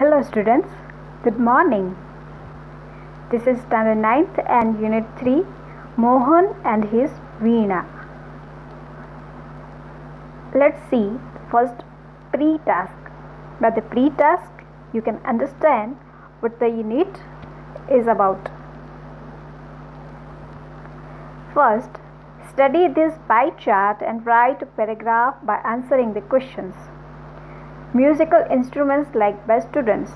Hello students, good morning. This is standard 9th and unit 3, Mohan and his Veena. Let's see first pre-task. By the pre-task, you can understand what the unit is about. First, study this pie chart and write a paragraph by answering the questions. Musical instruments like by students.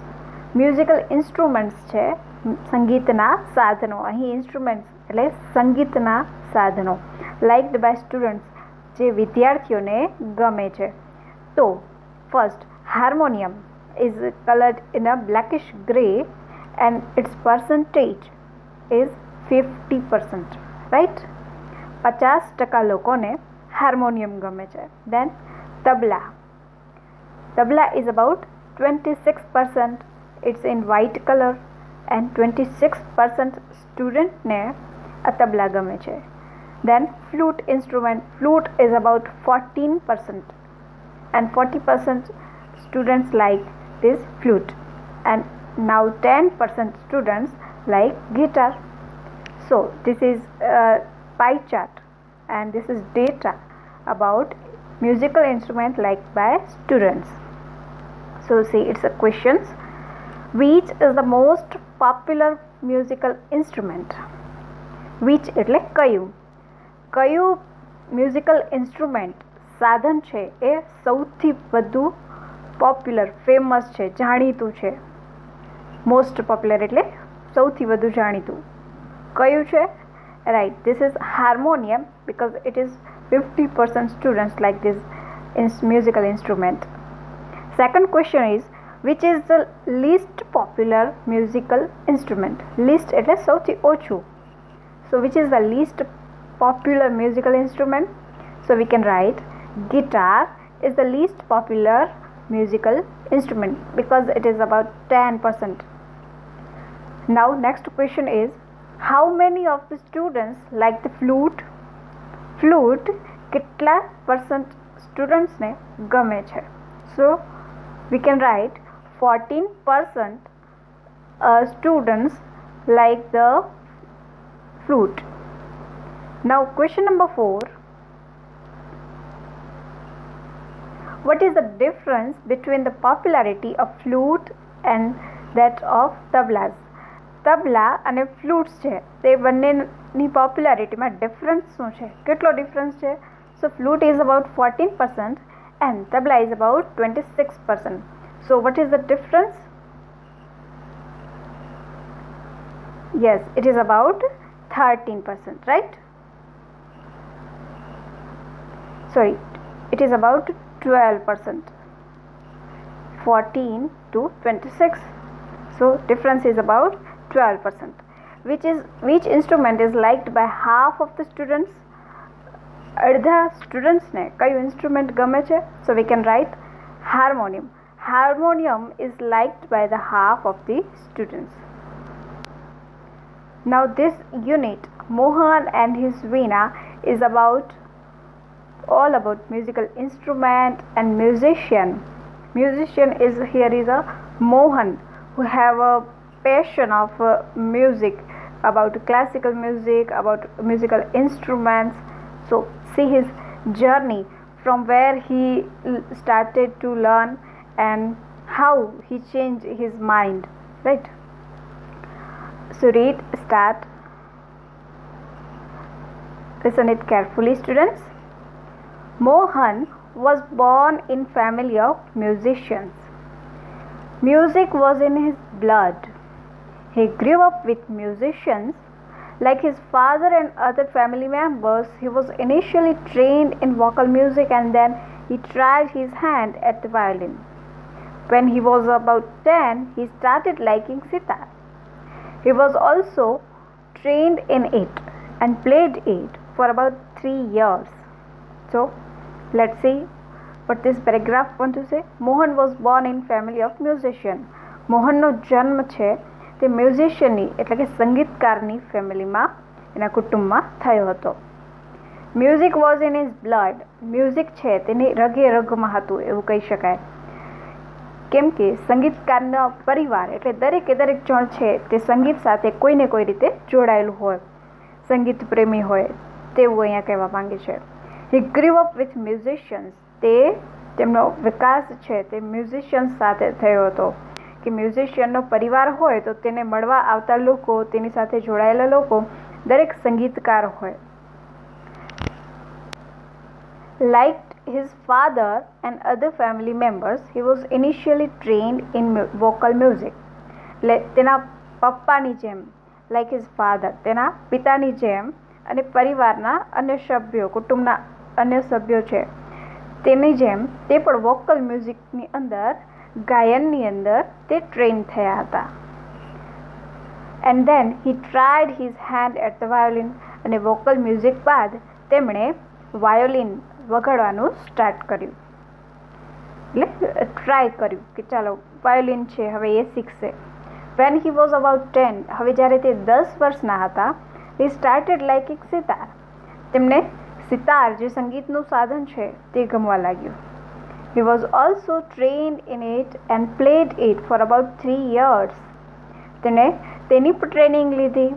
Musical instruments છે સંગીતના સાધનો. અહીં instruments એટલે સંગીતના સાધનો liked by students જે વિદ્યાર્થીઓને ગમે છે. તો first, harmonium is colored in a blackish grey and its percentage is 50%, right? 50% લોકોને હાર્મોનિયમ ગમે છે. Then tabla. Tabla is about 26%. It's in white color and 26% student ne a tabla game છે. Then flute instrument. Flute is about 14% and 40% students like this flute. And now 10% students like guitar. So this is a pie chart and this is data about musical instrument liked by students. So see, it's a questions. Which is the most popular musical instrument? Which એટલે કયું musical instrument સાધન છે એ સૌથી વધુ popular famous છે, જાણીતું છે. Most popular એટલે સૌથી વધુ જાણીતું કયું છે? Right, this is harmonium because it is 50% students like this musical instrument. Second question is, which is the least popular musical instrument? Least એટલે સૌથી ઓછું. So which is the least popular musical instrument? So we can write guitar is the least popular musical instrument because it is about 10%. Now next question is, how many of the students like the flute? Flute કેટલા percent students ને ગમે છે? So we can write 14% students like the flute. Now question number 4. What is the difference between the popularity of flute and that of tablas? તબલા અને ફ્લૂટ્સ છે તે બંનેની પોપ્યુલારિટીમાં difference શું છે? કેટલો ડિફરન્સ છે? So flute is about 14% and tabla is about 26%. So what is the difference? Yes, it is about 13%, right? Sorry, it is about 12%. 14 to 26. So difference is about 12%. Which instrument is liked by half of the students? અડધા સ્ટુડન્ટ્સને કયું instrument ગમે છે? So we can write harmonium. Harmonium is liked by the half of the students. Now this unit, Mohan and his Veena, is all about musical instrument and musician. Musician is a Mohan who have a passion of music, about classical music, about musical instruments. So see his journey from where he started to learn and how he changed his mind, right? So read, start. Listen it carefully, students. Mohan was born in family of musicians. Music was in his blood. He grew up with musicians. Like his father and other family members, he was initially trained in vocal music and then he tried his hand at the violin. When he was about 10, he started liking sitar. He was also trained in it and played it for about 3 years. So, let's see what this paragraph wants to say. Mohan was born in family of musician. મોહનનો જન્મ છે તે મ્યુઝિશિયનની એટલે કે સંગીતકારની ફેમિલીમાં, એના કુટુંબમાં થયો હતો. Music was in his blood. Music છે તેની રગે રગમાં હતું એવું કહી શકાય. કેમ કે સંગીતકારનો પરિવાર એટલે દરેક જણ છે તે સંગીત સાથે કોઈને કોઈ રીતે જોડાયેલું હોય, સંગીત પ્રેમી હોય તેવું અહીંયા કહેવા માંગે છે. હી ગ્રીવ અપ વિથ મ્યુઝિશિયન્સ, તેમનો વિકાસ છે તે મ્યુઝિશિયન્સ સાથે થયો હતો કે મ્યુઝિશિયનનો પરિવાર હોય તો તેને મળવા આવતા લોકો, તેની સાથે જોડાયેલા લોકો દરેક સંગીતકાર હોય. Like his father and other family members, he was initially trained in vocal music. તેના પપ્પાની જેમ, like his father, તેના પિતાની જેમ, અને પરિવારના અન્ય સભ્યો, કુટુંબના અન્ય સભ્યો છે તેની જેમ તે પણ વોકલ મ્યુઝિકની અંદર, ગાયનની અંદર તે ટ્રેન થયા હતા. And then he tried his hand at the violin, અને વોકલ મ્યુઝિક બાદ તેમણે વાયોલિન વગાડવાનું સ્ટાર્ટ કર્યું, એટલે ટ્રાય કર્યું કે ચાલો વાયોલિન છે હવે એ શીખશે. વેન હી વોઝ અબાઉટ 10, હવે જ્યારે તે 10 વર્ષના હતા, હી સ્ટાર્ટેડ લાઇકિંગ સિતાર, તેમને સિતાર જે સંગીતનું સાધન છે તે ગમવા લાગ્યું. He was also trend in it and played it for about 3 years. તેને તેની પણ ટ્રેનિંગ લીધી,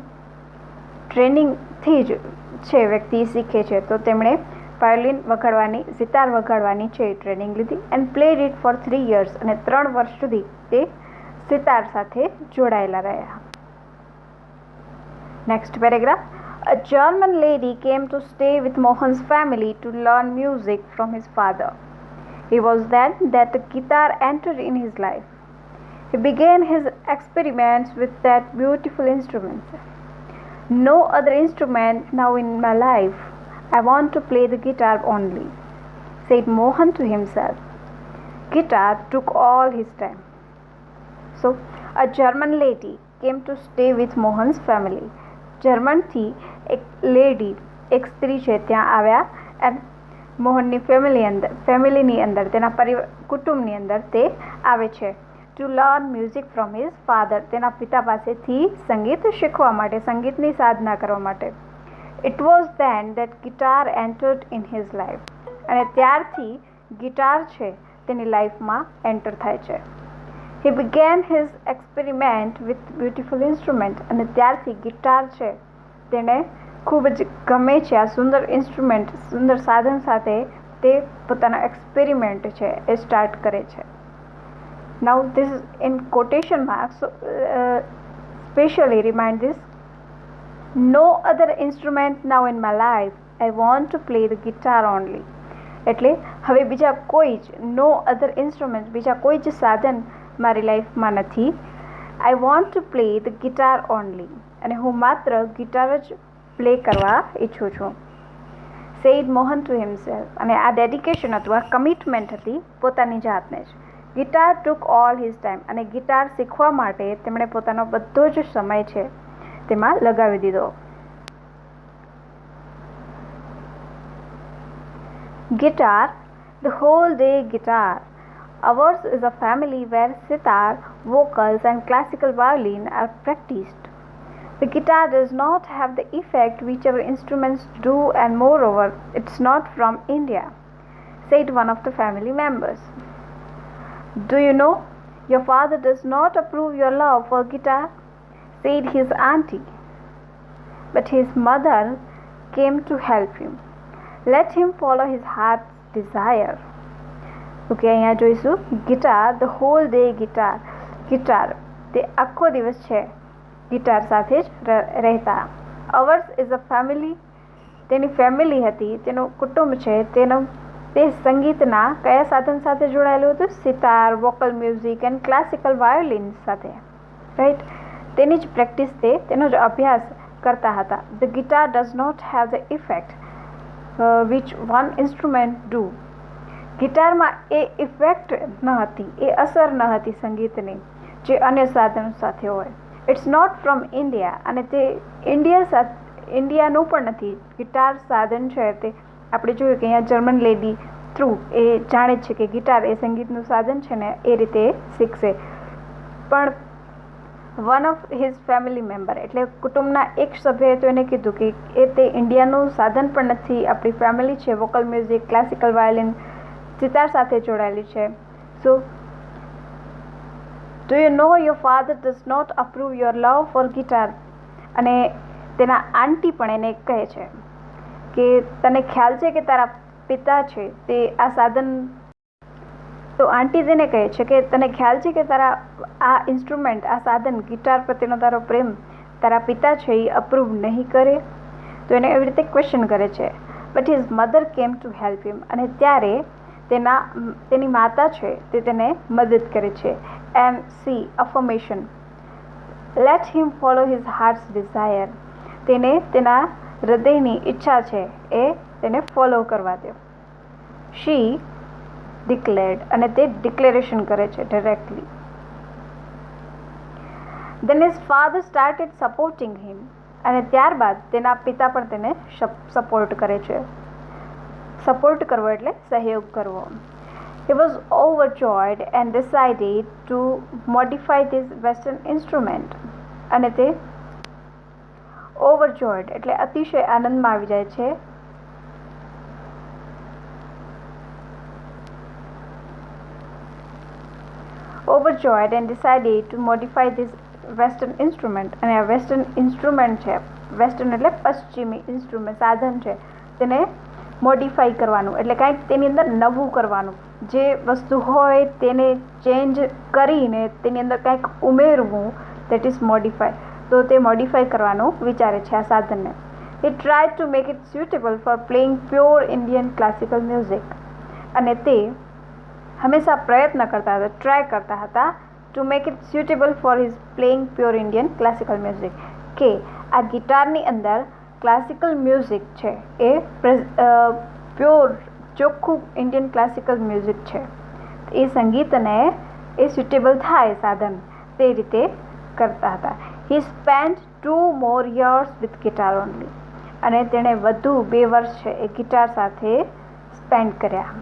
ટ્રેનિંગથી જ છે વ્યક્તિ શીખે છે, તો તેમણે વાયોલિન વગાડવાની, સિતાર વગાડવાની છે ટ્રેનિંગ લીધી. And played it for 3 years, અને 3 વર્ષ સુધી તે સિતાર સાથે જોડાયેલા રહ્યા. Next paragraph. A German lady came to stay with Mohan's family to learn music from his father. It was then that the guitar entered in his life. He began his experiments with that beautiful instrument. No other instrument now in my life. I want to play the guitar only, said Mohan to himself. Guitar took all his time. So, a German lady came to stay with Mohan's family. જર્મનથી એક lady, એક સ્ત્રી છે ત્યાં આવ્યા, and મોહનની ફેમિલીની અંદર, તેના કુટુંબની અંદર તે આવે છે. To learn music from his father, તેના પિતા પાસેથી સંગીત શીખવા માટે, સંગીતની સાધના કરવા માટે. It was then that guitar entered in his life, અને ત્યારથી ગિટાર છે તેની લાઈફમાં એન્ટર થાય છે. He began his experiment with beautiful instrument, અને ત્યારથી ગિટાર છે તેને ખૂબ જ ગમે છે, આ સુંદર ઇન્સ્ટ્રુમેન્ટ, સુંદર સાધન સાથે તે પોતાનો એક્સપેરિમેન્ટ છે એ સ્ટાર્ટ કરે છે. Now this in quotation marks, specially remind this. No other instrument now in my life, I want to play the guitar only. એટલે હવે બીજા કોઈ જ, નો અધર ઇન્સ્ટ્રુમેન્ટ, બીજા કોઈ જ સાધન મારી લાઈફમાં નથી. આઈ want to play the guitar only, અને હું માત્ર ગિટાર જ પ્લે કરવા ઈચ્છું છું. સેડ મોહન ટુ હિમસેલ્ફ, અને આ ડેડિકેશન હતું, આ કમિટમેન્ટ હતી પોતાની જાતને જ. ગિટાર ટુક ઓલ હિઝ ટાઈમ, અને ગિટાર શીખવા માટે તેમણે પોતાનો બધો જ સમય છે તેમાં લગાવી દીધો. Guitar, the whole day guitar. Ours is a family where sitar, vocals and classical violin are practiced. The guitar does not have the effect which our instruments do, and moreover, it's not from India, said one of the family members. Do you know, your father does not approve your love for guitar, said his auntie. But his mother came to help him. Let him follow his heart's desire. Okay, અહીંયા જોઈશું guitar, the hall day guitar. Guitar તે આખો દિવસ છે guitar સાથે જ રહેતા. Hours is a family, તેની ફેમિલી હતી, તેનું કુટુંબ છે, તે સંગીતના કયા સાધન સાથે જોડાયેલું હતું? Sitar, vocal music and classical violin સાથે, રાઈટ? તેની જ પ્રેક્ટિસ, તેનો જ અભ્યાસ કરતા હતા. The guitar does not have the effect which one instrument do. ગિટારમાં એ ઇફેક્ટ ન હતી, એ અસર ન હતી સંગીતની જે અન્ય સાધનો સાથે હોય. ઇટ્સ નોટ ફ્રોમ ઇન્ડિયા, અને તે ઇન્ડિયાનું પણ નથી. ગિટાર સાધન છે તે આપણે જોયું કે અહીંયા જર્મન લેડી થ્રુ એ જાણે છે કે ગિટાર એ સંગીતનું સાધન છે ને એ રીતે શીખશે. પણ one of his family member, એટલે કુટુંબના એક સભ્યએ તો એને કીધું કે એ તે ઇન્ડિયાનું સાધન પણ નથી, આપણી ફેમિલી છે vocal music, classical violin, sitar સાથે જોડાયેલી છે. So do you know your father does not approve your love for guitar. અને તેના આંટી પણ એને કહે છે કે તને ખ્યાલ છે કે તારા પિતા છે તે આ સાધન, તો આંટી તેને કહે છે કે તને ખ્યાલ છે કે તારા આ ઇન્સ્ટ્રુમેન્ટ, આ સાધન ગિટાર પ્રત્યેનો તારો પ્રેમ તારા પિતા છે એ અપ્રૂવ નહીં કરે. તો એને એવી રીતે ક્વેશ્ચન કરે છે. But his mother came to help him. અને ત્યારે તેની માતા છે તે તેને મદદ કરે છે. And see affirmation, let him follow his heart's desire. તેને તેના હૃદયની ઈચ્છા છે એ તેને ફોલો કરવા દે. શી ડિક્લેર્ડ, અને તે ડિક્લેરેશન કરે છે directly. Then his father started supporting him. અને ત્યારબાદ તેના પિતા પણ તેને સપોર્ટ કરે છે. સપોર્ટ કરવો એટલે સહયોગ કરવો. He was overjoyed and decided to modify this western instrument. અને તે overjoyed એટલે અતિશય આનંદમાં આવી જાય છે. Overjoyed and decided to modify this western instrument. અને આ વેસ્ટર્ન ઇન્સ્ટ્રુમેન્ટ છે, વેસ્ટર્ન એટલે પશ્ચિમી ઇન્સ્ટ્રુમેન્ટ, સાધન છે, તેને મોડિફાઈ કરવાનું એટલે કાંઈક તેની અંદર નવું કરવાનું. જે વસ્તુ હોય તેને ચેન્જ કરીને તેની અંદર કાંઈક ઉમેરવું, દેટ ઇઝ મોડિફાઈ. તો તે મોડિફાઈ કરવાનું વિચારે છે આ સાધનને. He tried to make it suitable for playing pure Indian classical music. અને તે હંમેશા પ્રયત્ન કરતા હતા, ટ્રાય કરતા હતા to make it suitable for his playing pure Indian classical music. કે આ ગિટારની અંદર ક્લાસિકલ મ્યુઝિક છે એ પ્યોર ચોખ્ખું ઇન્ડિયન ક્લાસિકલ મ્યુઝિક છે, એ સંગીતને એ સ્યુટેબલ થાય સાધન, તે રીતે કરતા હતા. હી spent 2 more years with guitar only. અને તેણે વધુ 2 વર્ષ છે એ ગિટાર સાથે સ્પેન્ડ કર્યા.